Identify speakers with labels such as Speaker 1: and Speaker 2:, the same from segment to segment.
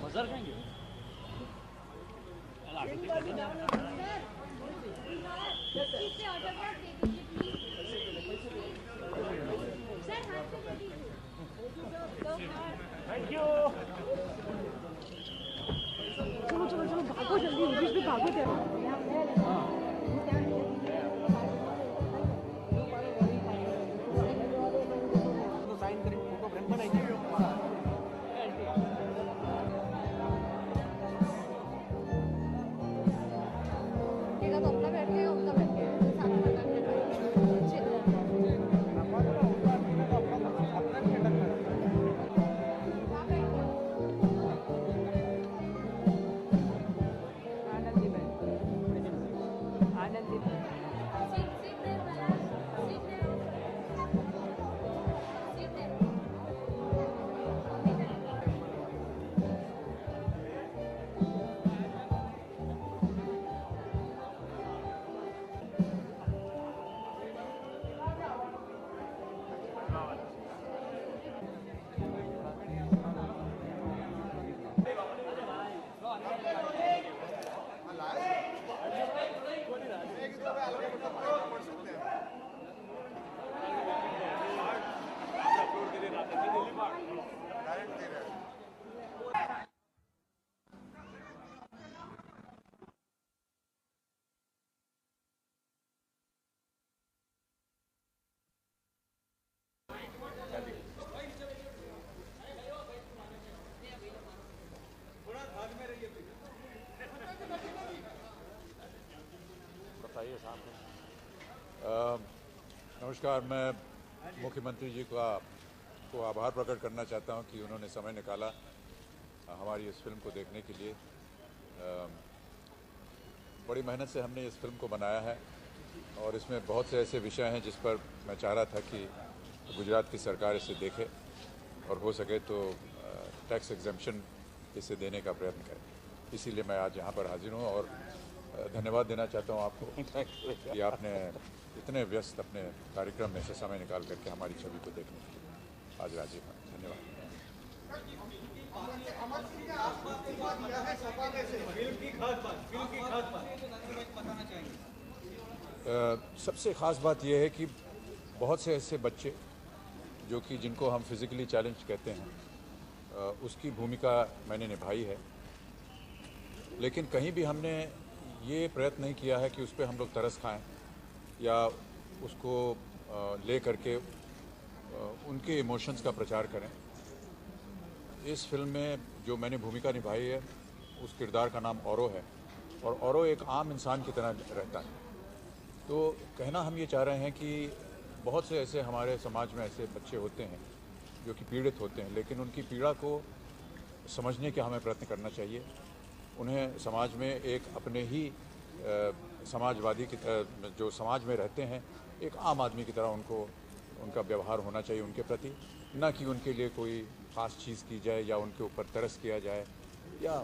Speaker 1: मजर खाएंगे thank you.
Speaker 2: चलो चलो चलो भागो जल्दी बीच में भागो
Speaker 1: साइन करें फोटो फ्रेम बनाएंगे।
Speaker 2: तो अपना बैठ के उनका बैठ के साथ में
Speaker 3: नमस्कार। मैं मुख्यमंत्री जी को आभार प्रकट करना चाहता हूं कि उन्होंने समय निकाला हमारी इस फिल्म को देखने के लिए। बड़ी मेहनत से हमने इस फिल्म को बनाया है और इसमें बहुत से ऐसे विषय हैं जिस पर मैं चाह रहा था कि गुजरात की सरकार इसे देखे और हो सके तो टैक्स एग्जेम्पशन इसे देने का प्रयत्न करे। इसीलिए मैं आज यहाँ पर हाजिर हूँ और धन्यवाद देना चाहता हूँ आपको कि आपने इतने व्यस्त अपने कार्यक्रम में से समय निकाल करके हमारी छवि को देखने के लिए आज राजी हैं। धन्यवाद। सबसे ख़ास बात यह है कि बहुत से ऐसे बच्चे जो कि जिनको हम फिज़िकली चैलेंज कहते हैं उसकी भूमिका मैंने निभाई है, लेकिन कहीं भी हमने ये प्रयत्न नहीं किया है कि उस पर हम लोग तरस खाएं या उसको ले करके उनके इमोशंस का प्रचार करें। इस फिल्म में जो मैंने भूमिका निभाई है उस किरदार का नाम औरो है और औरो एक आम इंसान की तरह रहता है। तो कहना हम ये चाह रहे हैं कि बहुत से ऐसे हमारे समाज में ऐसे बच्चे होते हैं जो कि पीड़ित होते हैं, लेकिन उनकी पीड़ा को समझने का हमें प्रयत्न करना चाहिए। उन्हें समाज में एक अपने ही समाजवादी की तरह जो समाज में रहते हैं एक आम आदमी की तरह उनका व्यवहार होना चाहिए उनके प्रति, न कि उनके लिए कोई ख़ास चीज़ की जाए या उनके ऊपर तरस किया जाए या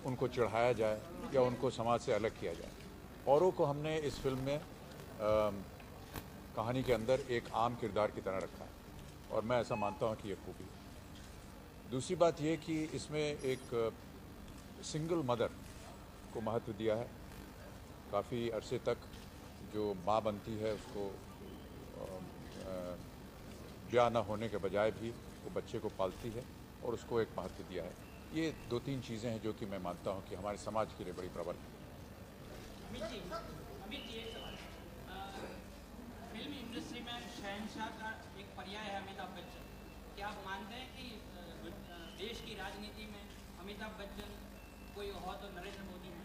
Speaker 3: उनको चढ़ाया जाए या उनको समाज से अलग किया जाए। औरों को हमने इस फिल्म में कहानी के अंदर एक आम किरदार की तरह रखा है और मैं ऐसा मानता हूँ कि ये खूबी है। दूसरी बात ये कि इसमें एक सिंगल मदर को महत्व दिया है। काफ़ी अरसे तक जो माँ बनती है उसको ब्याह न होने के बजाय भी वो बच्चे को पालती है और उसको एक महत्व दिया है। ये दो तीन चीज़ें हैं जो कि मैं मानता हूँ कि हमारे समाज के लिए बड़ी प्रबल है।
Speaker 4: अमित जी एक सवाल, फिल्म इंडस्ट्री में शहंशाह का एक पर्याय है अमिताभ बच्चन। क्या आप मानते हैं कि देश की राजनीति में अमिताभ बच्चन कोई और तो नरेंद्र मोदी है?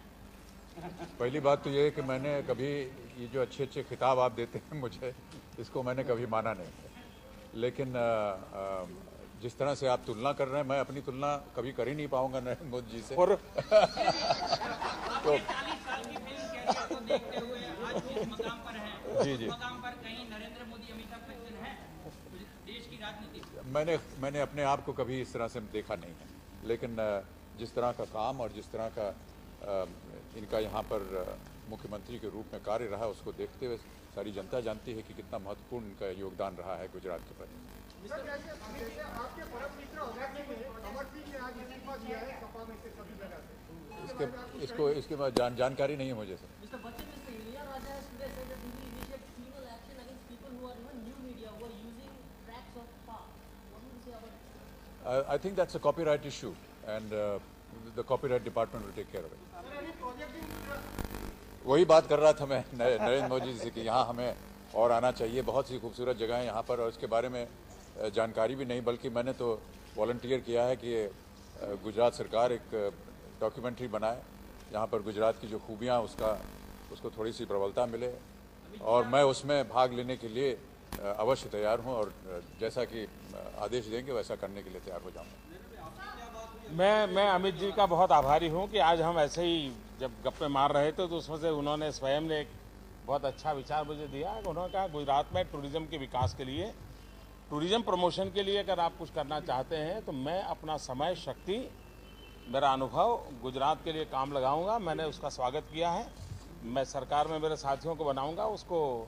Speaker 3: पहली बात तो ये है कि मैंने कभी ये जो अच्छे अच्छे खिताब आप देते हैं मुझे, इसको मैंने कभी माना नहीं है। लेकिन जिस तरह से आप तुलना कर रहे हैं, मैं अपनी तुलना कभी कर ही नहीं पाऊंगा नरेंद्र मोदी जी से। और तो
Speaker 4: 40 साल की फिल्म कैरियर को देखते हुए आज जिस मकाम पर हैं,
Speaker 3: जी जी,
Speaker 4: मकाम पर कहीं नरेंद्र मोदी अमिताभ बच्चन है देश की राजनीति?
Speaker 3: मैंने अपने आप को कभी इस तरह से देखा नहीं है, लेकिन जिस तरह का काम और जिस तरह का इनका यहाँ पर मुख्यमंत्री के रूप में कार्य रहा, उसको देखते हुए सारी जनता जानती है कि कितना महत्वपूर्ण इनका योगदान रहा है गुजरात के प्रति।
Speaker 5: आपके परम मित्र अमर सिंह ने आज इस्तीफा दिया है सपा में से सभी जगह से।
Speaker 3: इसके बाद जानकारी नहीं है मुझे sir.
Speaker 6: Mr. Bachchan, Mr. Ilayaraja has today said that he will initiate penal action against people who are even new media who are using tracks of power. What do you say about it?
Speaker 3: I think that's a copyright issue, and the copyright department will take care of it. वही बात कर रहा था मैं नरेंद्र मोदी जी से कि यहाँ हमें और आना चाहिए, बहुत सी खूबसूरत जगह है यहाँ पर, और इसके बारे में जानकारी भी नहीं, बल्कि मैंने तो वॉलंटियर किया है कि गुजरात सरकार एक डॉक्यूमेंट्री बनाए जहाँ पर गुजरात की जो खूबियाँ उसको थोड़ी सी प्रबलता मिले, और मैं उसमें भाग लेने के लिए अवश्य तैयार हूँ, और जैसा कि आदेश देंगे वैसा करने के लिए तैयार हो जाऊँगा।
Speaker 7: मैं अमित जी का बहुत आभारी हूँ कि आज हम ऐसे ही जब गप्पे मार रहे थे तो उसमें से उन्होंने स्वयं ने एक बहुत अच्छा विचार मुझे दिया। उन्होंने कहा गुजरात में टूरिज्म के विकास के लिए, टूरिज्म प्रमोशन के लिए अगर आप कुछ करना चाहते हैं तो मैं अपना समय, शक्ति, मेरा अनुभव गुजरात के लिए काम लगाऊंगा। मैंने उसका स्वागत किया है। मैं सरकार में मेरे साथियों को बनाऊंगा, उसको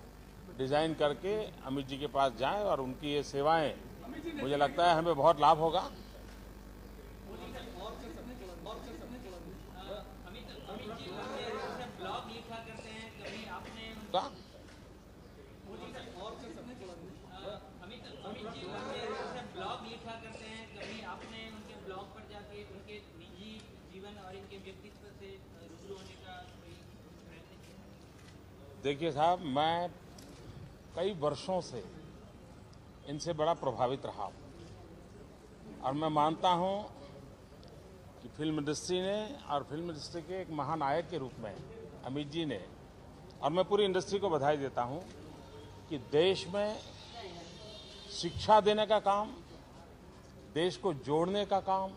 Speaker 7: डिज़ाइन करके अमित जी के पास जाएं और उनकी ये सेवाएं, मुझे लगता है हमें बहुत लाभ होगा।
Speaker 4: ब्लॉग लिखा करते हैं, कभी आपने उनके ब्लॉग पर जाके उनके निजी जीवन और इनके व्यक्तित्व से रूबरू होने का कोई प्रयत्न किया?
Speaker 7: देखिए साहब, मैं कई वर्षों से इनसे बड़ा प्रभावित रहा हूँ, और मैं मानता हूँ कि फिल्म इंडस्ट्री ने और फिल्म इंडस्ट्री के एक महानायक के रूप में अमित जी ने, और मैं पूरी इंडस्ट्री को बधाई देता हूँ कि देश में शिक्षा देने का काम, देश को जोड़ने का काम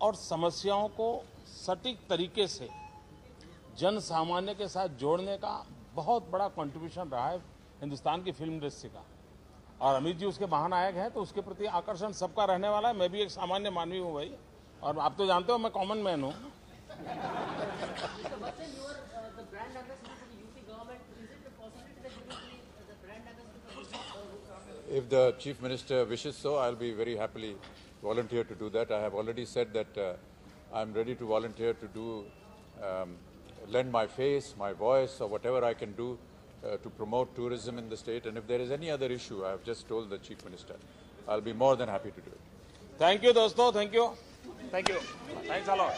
Speaker 7: और समस्याओं को सटीक तरीके से जन सामान्य के साथ जोड़ने का बहुत बड़ा कंट्रीब्यूशन रहा है हिंदुस्तान की फिल्म इंडस्ट्री का। और अमित जी उसके महानायक हैं, तो उसके प्रति आकर्षण सबका रहने वाला है। मैं भी एक सामान्य मानवी हूँ भाई, और आप तो जानते हो मैं कॉमन मैन हूँ।
Speaker 6: Mr. Bachchan, you are the brand ambassador for the UP government. Is it a possibility that you will be the brand ambassador for the
Speaker 3: If the Chief Minister wishes so, I'll be very happily volunteer to do that. I have already said that I'm ready to volunteer to do, lend my face, my voice, or whatever I can do to promote tourism in the state. And if there is any other issue, I have just told the Chief Minister, I'll be more than happy to do it.
Speaker 7: Thank you दोस्तों, thank you, thanks a lot.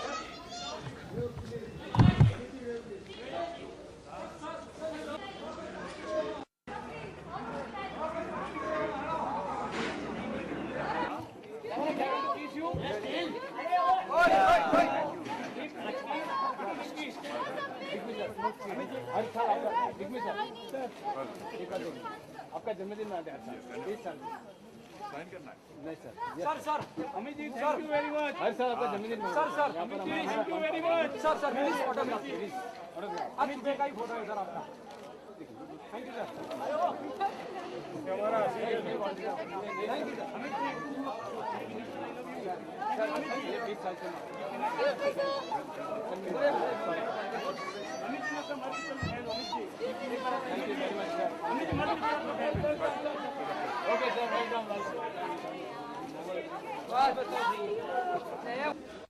Speaker 1: आपका जन्मदिन में 20 साल sign करना है। नहीं sir, sir Amit ji thank you very much. हर साल आपका जन्मदिन में sir Amit ji thank you very much. Sir please photograph please, Amit ji का ही फोटो है सर आपका। Thank you sir. हमारा thank you sir Amit ji. Sir Amit ji 20 साल से अमित जी का मल्टीपल है Amit ji. Thank you very much sir. Amit ji multiple okay sir, welcome. बस बस